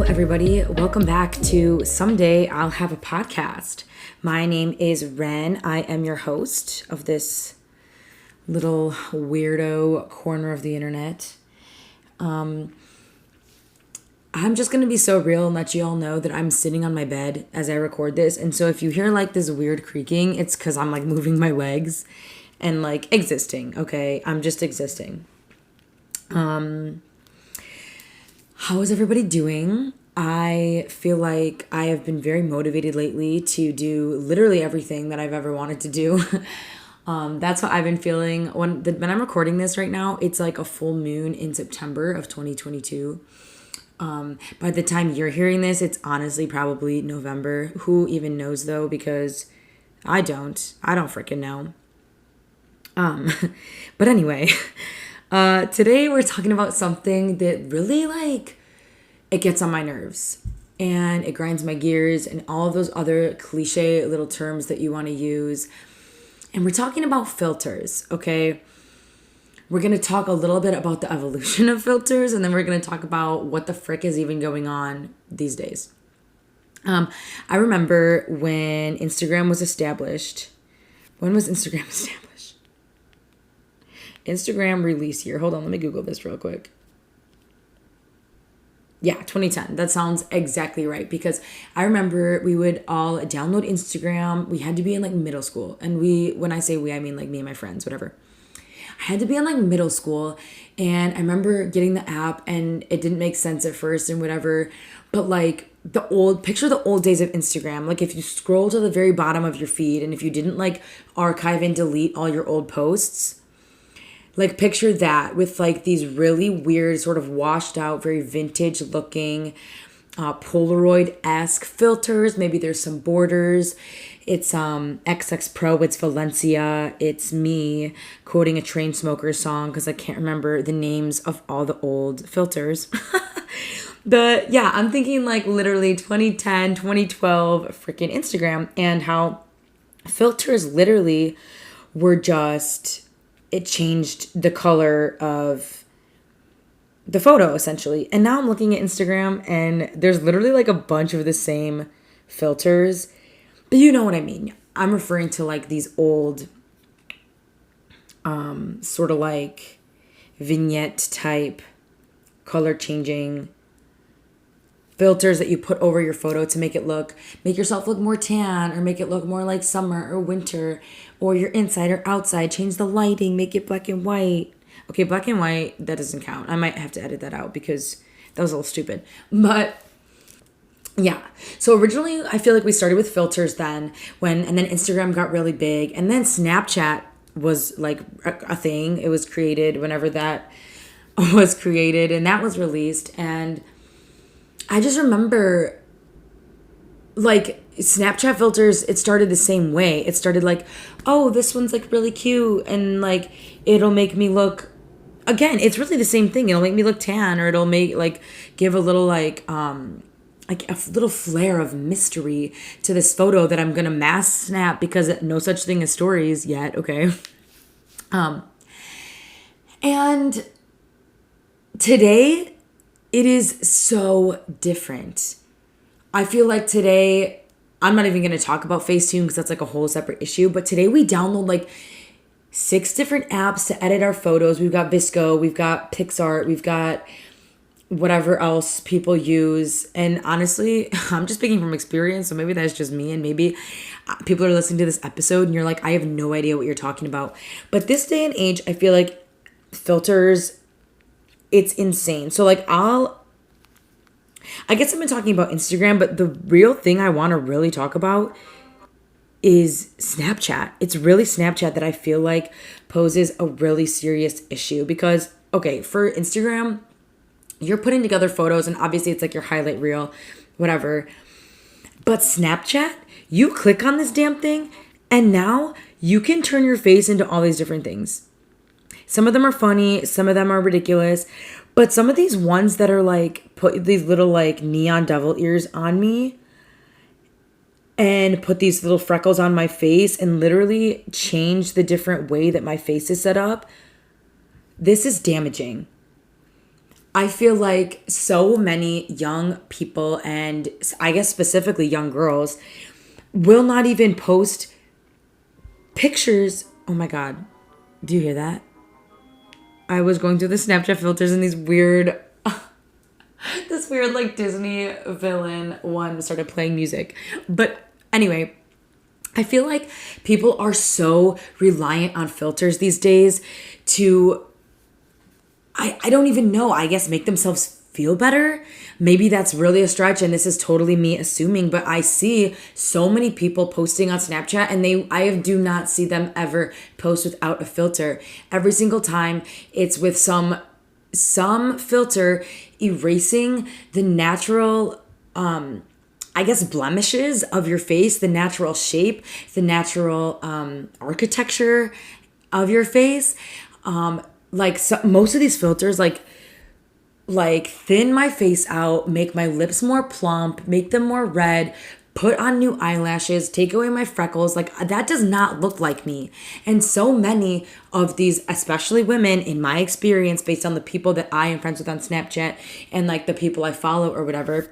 everybody. Welcome back to Someday I'll Have a Podcast. My name is Ren. I am your host of this little weirdo corner of the internet. I'm just going to be so real and let you all know that I'm sitting on my bed as I record this. And so if you hear like this weird creaking, it's because I'm like moving my legs and like existing, okay? I'm just existing. How is everybody doing? I feel like I have been very motivated lately to do literally everything that I've ever wanted to do. That's what I've been feeling. When I'm recording this right now, it's like a full moon in September of 2022. By the time you're hearing this, it's honestly probably November. Who even knows though? Because I don't freaking know. But anyway, today we're talking about something that really it gets on my nerves and it grinds my gears and all of those other cliche little terms that you want to use. And we're talking about filters, okay? We're going to talk a little bit about the evolution of filters, and then we're going to talk about what the frick is even going on these days. I remember when Instagram was established. When was Instagram established? Instagram release year. Hold on, let me Google this real quick. Yeah, 2010. That sounds exactly right, because I remember we would all download Instagram. We had to be in like middle school. And when I say we, I mean like me and my friends, whatever. I had to be in like middle school, and I remember getting the app and it didn't make sense at first and whatever. But like picture the old days of Instagram. Like if you scroll to the very bottom of your feed and if you didn't like archive and delete all your old posts, like picture that with like these really weird sort of washed out, very vintage looking Polaroid-esque filters. Maybe there's some borders. It's XX Pro, it's Valencia, it's me quoting a Chainsmokers song because I can't remember the names of all the old filters. But yeah, I'm thinking like literally 2010, 2012 freaking Instagram, and how filters literally were just, it changed the color of the photo essentially. And now I'm looking at Instagram and there's literally like a bunch of the same filters. But you know what I mean. I'm referring to like these old sort of like vignette type color changing filters that you put over your photo to make yourself look more tan, or make it look more like summer or winter, or you're inside or outside. Change the lighting, make it black and white. Okay, black and white, that doesn't count. I might have to edit that out because that was a little stupid. But yeah, so originally I feel like we started with filters then, and then Instagram got really big, and then Snapchat was like a thing. It was created whenever that was created, and that was released. And I just remember like Snapchat filters, it started the same way. It started like, oh, this one's like really cute, and like it'll make me look, again, it's really the same thing. It'll make me look tan, or it'll make like give a little like a little flair of mystery to this photo that I'm gonna mass snap, because no such thing as stories yet, okay? And today it is so different. I feel like today, I'm not even gonna talk about Facetune because that's like a whole separate issue, but today we download like 6 different apps to edit our photos. We've got VSCO, we've got PixArt, we've got whatever else people use. And honestly, I'm just speaking from experience, so maybe that's just me, and maybe people are listening to this episode and you're like, I have no idea what you're talking about. But this day and age, I feel like filters, it's insane. So like I guess I've been talking about Instagram, but the real thing I want to really talk about is Snapchat. It's really Snapchat that I feel like poses a really serious issue, because okay, for Instagram, you're putting together photos and obviously it's like your highlight reel, whatever. But Snapchat, you click on this damn thing and now you can turn your face into all these different things. Some of them are funny, some of them are ridiculous, but some of these ones that are like, put these little like neon devil ears on me and put these little freckles on my face and literally change the different way that my face is set up, this is damaging. I feel like so many young people, and I guess specifically young girls, will not even post pictures. Oh my God. Do you hear that? I was going through the Snapchat filters and these weird, this weird like Disney villain one started playing music. But anyway, I feel like people are so reliant on filters these days to, I don't even know, I guess make themselves feel better. Maybe that's really a stretch and this is totally me assuming, but I see so many people posting on Snapchat and I do not see them ever post without a filter. Every single time it's with some filter erasing the natural I guess blemishes of your face, the natural shape, the natural architecture of your face. Most of these filters like thin my face out, make my lips more plump, make them more red, put on new eyelashes, take away my freckles. Like that does not look like me. And so many of these, especially women, in my experience, based on the people that I am friends with on Snapchat and like the people I follow or whatever,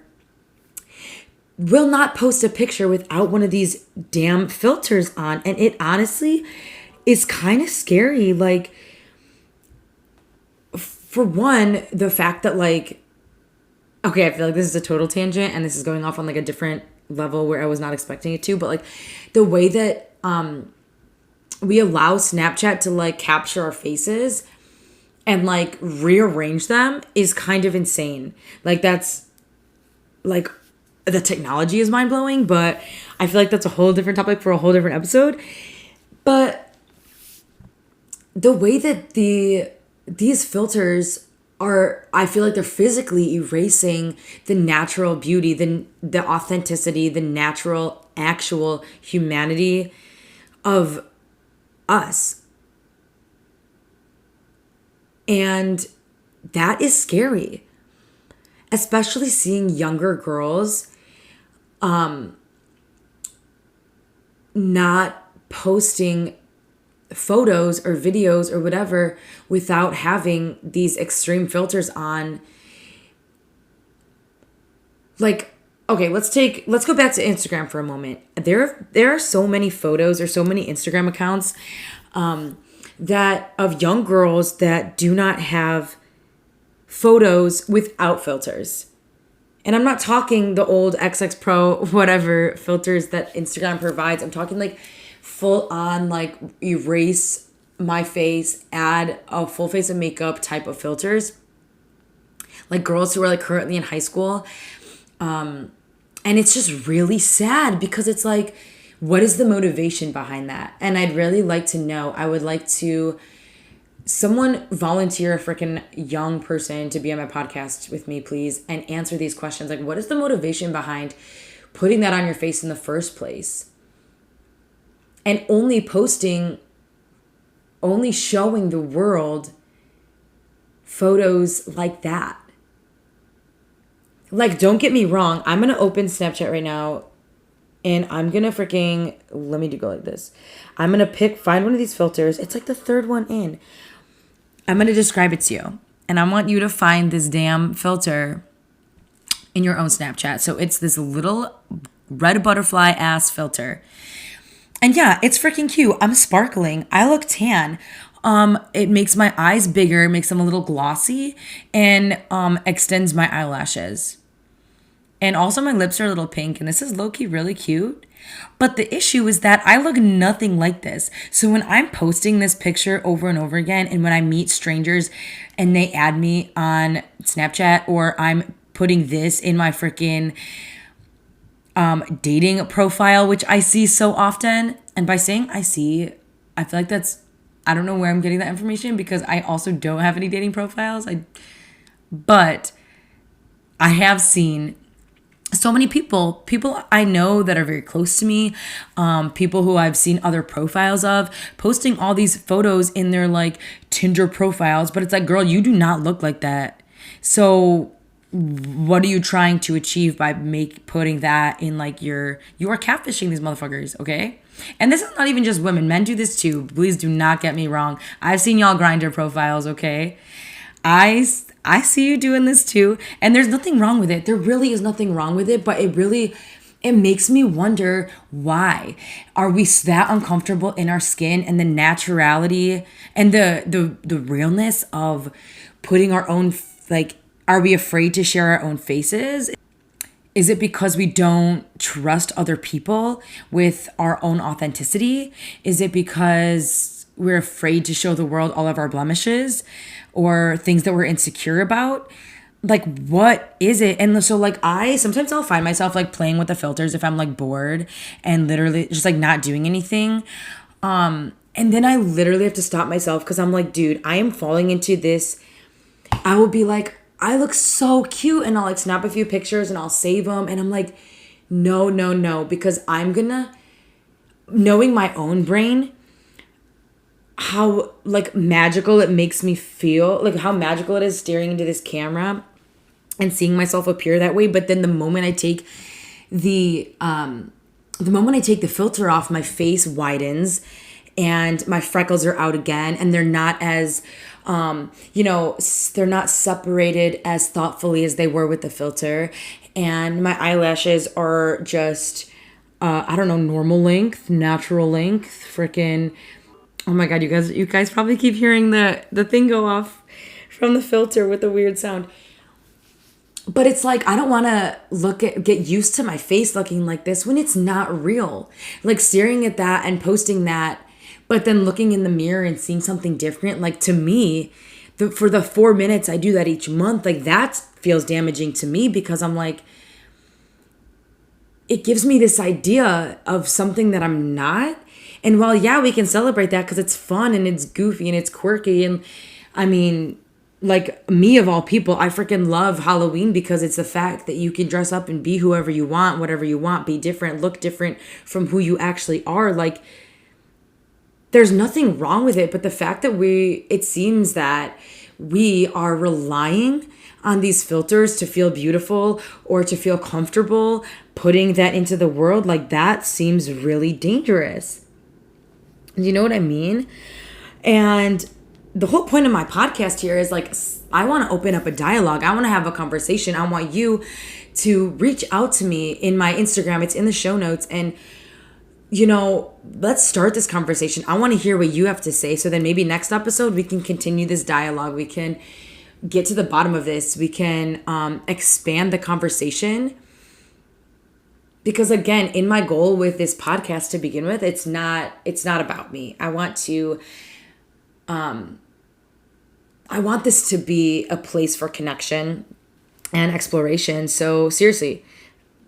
will not post a picture without one of these damn filters on. And it honestly is kind of scary. Like, for one, the fact that like, okay, I feel like this is a total tangent and this is going off on like a different level where I was not expecting it to, but like the way that we allow Snapchat to like capture our faces and like rearrange them is kind of insane. Like that's like the technology is mind blowing, but I feel like that's a whole different topic for a whole different episode. But the way that these filters are, I feel like they're physically erasing the natural beauty, the authenticity, the natural, actual humanity of us. And that is scary. Especially seeing younger girls not posting photos or videos or whatever without having these extreme filters on. Like, okay, let's go back to Instagram for a moment. There are so many photos or so many Instagram accounts that of young girls that do not have photos without filters. And I'm not talking the old XX Pro whatever filters that Instagram provides. I'm talking like full on like erase my face, add a full face of makeup type of filters. Like girls who are like currently in high school. And it's just really sad because it's like, what is the motivation behind that? And I'd really like to know. I would like to someone volunteer a freaking young person to be on my podcast with me, please, and answer these questions. Like, what is the motivation behind putting that on your face in the first place? And only showing the world photos like that. Like, don't get me wrong. I'm going to open Snapchat right now and I'm going to let me go like this. I'm going to find one of these filters. It's like the third one in. I'm going to describe it to you. And I want you to find this damn filter in your own Snapchat. So it's this little red butterfly ass filter. And yeah, it's freaking cute. I'm sparkling. I look tan. It makes my eyes bigger, makes them a little glossy, and extends my eyelashes. And also my lips are a little pink, and this is low-key really cute. But the issue is that I look nothing like this. So when I'm posting this picture over and over again, and when I meet strangers and they add me on Snapchat, or I'm putting this in my freaking dating profile, which I see so often. And by saying I feel like I don't know where I'm getting that information because I also don't have any dating profiles. But I have seen so many people I know that are very close to me, people who I've seen other profiles of, posting all these photos in their like Tinder profiles. But it's like, girl, you do not look like that. So what are you trying to achieve by putting that in like you are catfishing these motherfuckers, okay? And this is not even just women. Men do this too. Please do not get me wrong. I've seen y'all Grindr profiles, okay? I I see you doing this too. And there's nothing wrong with it. There really is nothing wrong with it, but it makes me wonder, why are we that uncomfortable in our skin, and the naturality and the realness of putting our own, like, are we afraid to share our own faces? Is it because we don't trust other people with our own authenticity? Is it because we're afraid to show the world all of our blemishes or things that we're insecure about? Like, what is it? And so, like, sometimes I'll find myself like playing with the filters if I'm like bored and literally just like not doing anything. And then I literally have to stop myself, because I'm like, dude, I am falling into this. I will be like, I look so cute, and I'll like snap a few pictures and I'll save them. And I'm like, no, because knowing my own brain, how like magical it makes me feel, like how magical it is staring into this camera and seeing myself appear that way. But then the moment I take the filter off, my face widens and my freckles are out again, and they're not as they're not separated as thoughtfully as they were with the filter, and my eyelashes are just I don't know, normal length, natural length, freaking. Oh my god, you guys probably keep hearing the thing go off from the filter with the weird sound. But it's like, I don't want to get used to my face looking like this when it's not real. Like, staring at that and posting that, but then looking in the mirror and seeing something different. Like, to me, for the 4 minutes I do that each month, like, that feels damaging to me, because I'm like, it gives me this idea of something that I'm not. And while, yeah, we can celebrate that because it's fun and it's goofy and it's quirky. And I mean, like, me of all people, I freaking love Halloween, because it's the fact that you can dress up and be whoever you want, whatever you want, be different, look different from who you actually are. Like, there's nothing wrong with it. But the fact that it seems that we are relying on these filters to feel beautiful or to feel comfortable putting that into the world, like, that seems really dangerous. You know what I mean? And the whole point of my podcast here is, like, I want to open up a dialogue. I want to have a conversation. I want you to reach out to me in my Instagram. It's in the show notes. And, let's start this conversation. I want to hear what you have to say. So then maybe next episode, we can continue this dialogue. We can get to the bottom of this. We can expand the conversation. Because, again, in my goal with this podcast to begin with, it's not about me. I want this to be a place for connection and exploration. So seriously,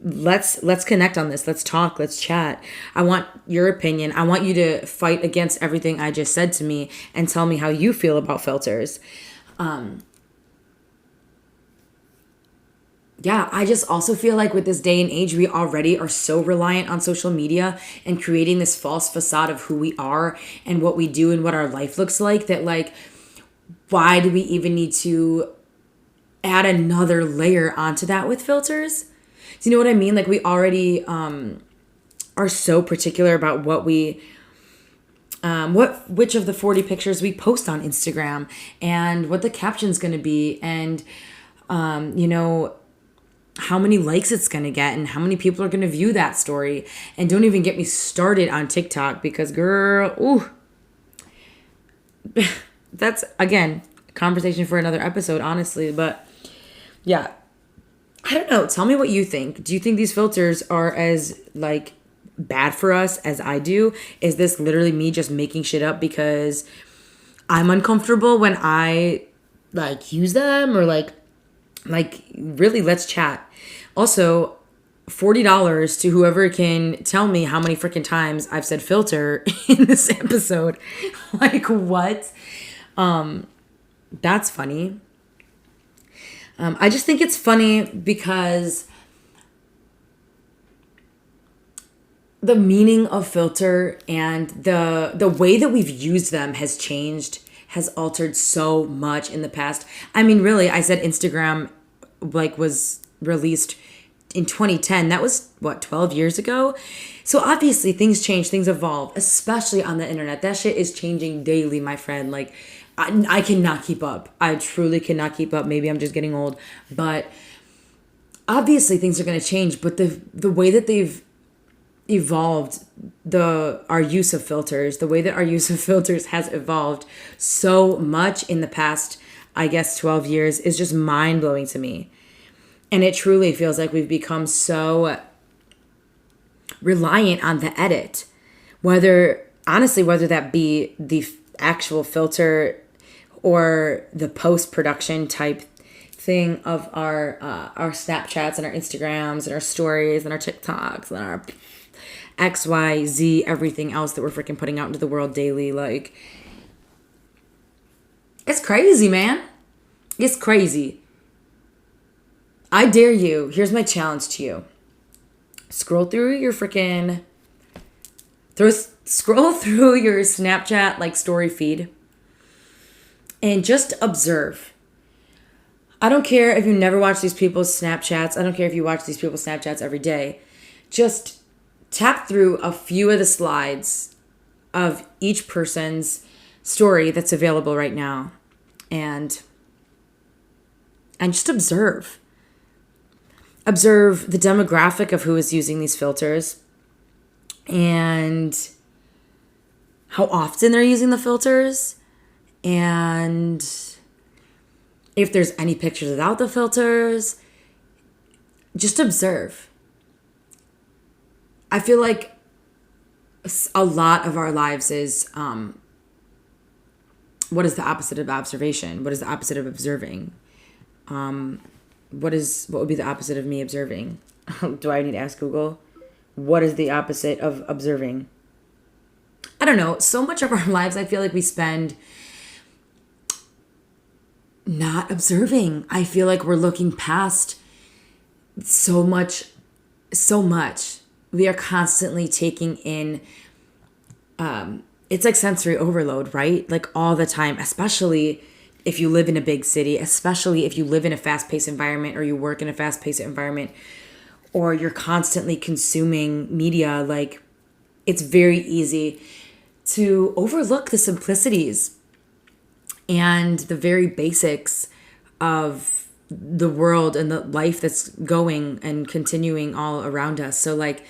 let's connect on this. Let's talk. Let's chat. I want your opinion. I want you to fight against everything I just said to me and tell me how you feel about filters. Yeah, I just also feel like with this day and age, we already are so reliant on social media and creating this false facade of who we are and what we do and what our life looks like, that, like, why do we even need to add another layer onto that with filters? Do you know what I mean? Like, we already are so particular about what which of the 40 pictures we post on Instagram and what the caption's going to be, and how many likes it's going to get and how many people are going to view that story. And don't even get me started on TikTok, because, girl, ooh, that's, again, a conversation for another episode, honestly. But yeah, I don't know. Tell me what you think. Do you think these filters are as, like, bad for us as I do? Is this literally me just making shit up because I'm uncomfortable when I, like, use them? Or like, really, let's chat. Also, $40 to whoever can tell me how many freaking times I've said filter in this episode. Like, what? That's funny. I just think it's funny because the meaning of filter and the way that we've used them has changed, has altered so much in the past. I mean, really, I said Instagram, like, was released in 2010. That was, 12 years ago? So obviously things change, things evolve, especially on the internet. That shit is changing daily, my friend. Like, I cannot keep up. I truly cannot keep up. Maybe I'm just getting old, but obviously things are going to change. But the way that they've evolved, our use of filters, the way that our use of filters has evolved so much in the past, I guess 12 years, is just mind blowing to me. And it truly feels like we've become so reliant on the edit, whether that be the actual filter or the post-production type thing of our Snapchats and our Instagrams and our stories and our TikToks and our XYZ, everything else that we're freaking putting out into the world daily. Like, it's crazy, man. It's crazy. I dare you. Here's my challenge to you. Scroll through your Snapchat like story feed and just observe. I don't care if you never watch these people's Snapchats. I don't care if you watch these people's Snapchats every day. Just tap through a few of the slides of each person's story that's available right now and just observe. Observe the demographic of who is using these filters and how often they're using the filters, and if there's any pictures without the filters. Just observe. I feel like a lot of our lives is, what is the opposite of observation? What is the opposite of observing? What would be the opposite of me observing? Do I need to ask Google? What is the opposite of observing? I don't know. So much of our lives, I feel like we spend not observing. I feel like we're looking past so much. We are constantly taking in, it's like sensory overload, right? Like all the time, especially if you live in a big city, especially if you live in a fast-paced environment or you work in a fast-paced environment, or you're constantly consuming media. Like, it's very easy to overlook the simplicities and the very basics of the world and the life that's going and continuing all around us. So like,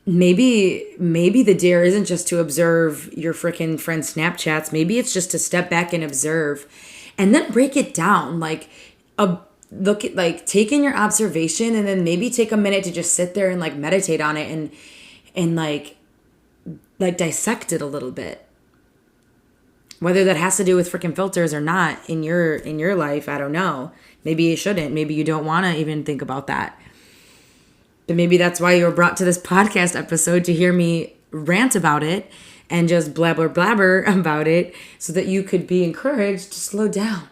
maybe the dare isn't just to observe your freaking friend's Snapchats. Maybe it's just to step back and observe and then break it down. Like, look at, like, take in your observation and then maybe take a minute to just sit there and like meditate on it and like dissect it a little bit. Whether that has to do with freaking filters or not in your life, I don't know. Maybe you shouldn't. Maybe you don't want to even think about that. But maybe that's why you were brought to this podcast episode, to hear me rant about it and just blabber about it, so that you could be encouraged to slow down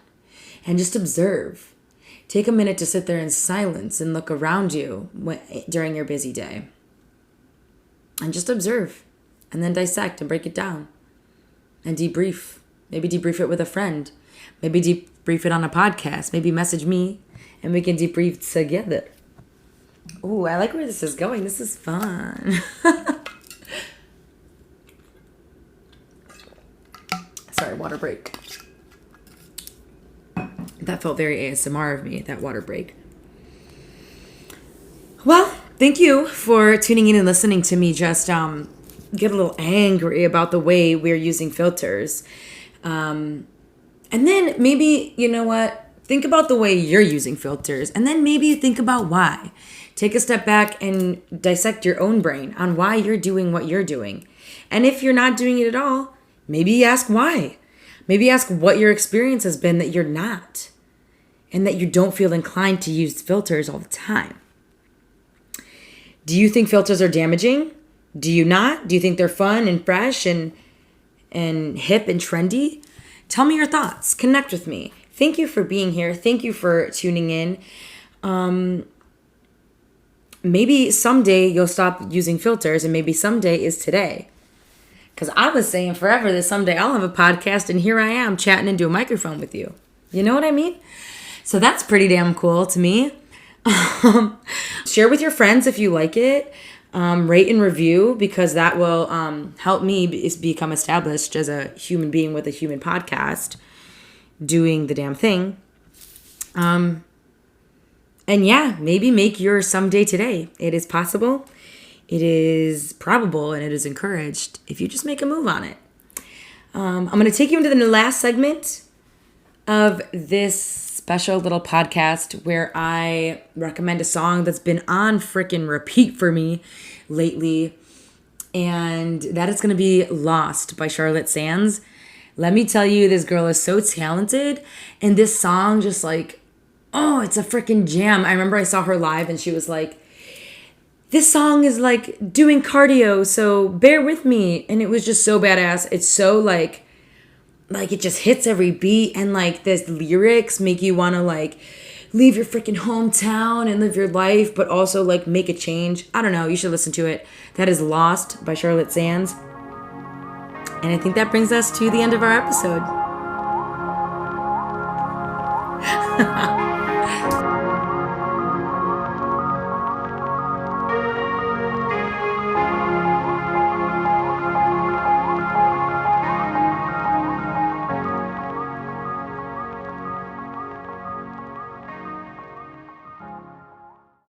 and just observe. Take a minute to sit there in silence and look around you during your busy day. And just observe. And then dissect and break it down. And debrief. Maybe debrief it with a friend. Maybe debrief it on a podcast. Maybe message me and we can debrief together. Ooh, I like where this is going. This is fun. Sorry, water break. That felt very ASMR of me, that water break. Well, thank you for tuning in and listening to me just get a little angry about the way we're using filters. And then maybe, you know what? Think about the way you're using filters. And then maybe think about why. Take a step back and dissect your own brain on why you're doing what you're doing. And if you're not doing it at all, maybe ask why. Maybe ask what your experience has been that you're not. And that you don't feel inclined to use filters all the time. Do you think filters are damaging? Do you not? Do you think they're fun and fresh and hip and trendy? Tell me your thoughts. Connect with me. Thank you for being here. Thank you for tuning in. Maybe someday you'll stop using filters, and maybe someday is today. Because I was saying forever that someday I'll have a podcast, and here I am chatting into a microphone with you. You know what I mean? So that's pretty damn cool to me. Share with your friends if you like it. Rate and review, because that will help me become established as a human being with a human podcast doing the damn thing. And yeah, maybe make your someday today. It is possible, it is probable, and it is encouraged if you just make a move on it. I'm going to take you into the last segment of this special little podcast where I recommend a song that's been on freaking repeat for me lately. And that is going to be Lost by Charlotte Sands. Let me tell you, this girl is so talented. And this song just like, oh, it's a freaking jam. I remember I saw her live and she was like, this song is like doing cardio, so bear with me. And it was just so badass. It's so like it just hits every beat, and like the lyrics make you want to like leave your freaking hometown and live your life, but also like make a change. I don't know. You should listen to it. That is Lost by Charlotte Sands. And I think that brings us to the end of our episode.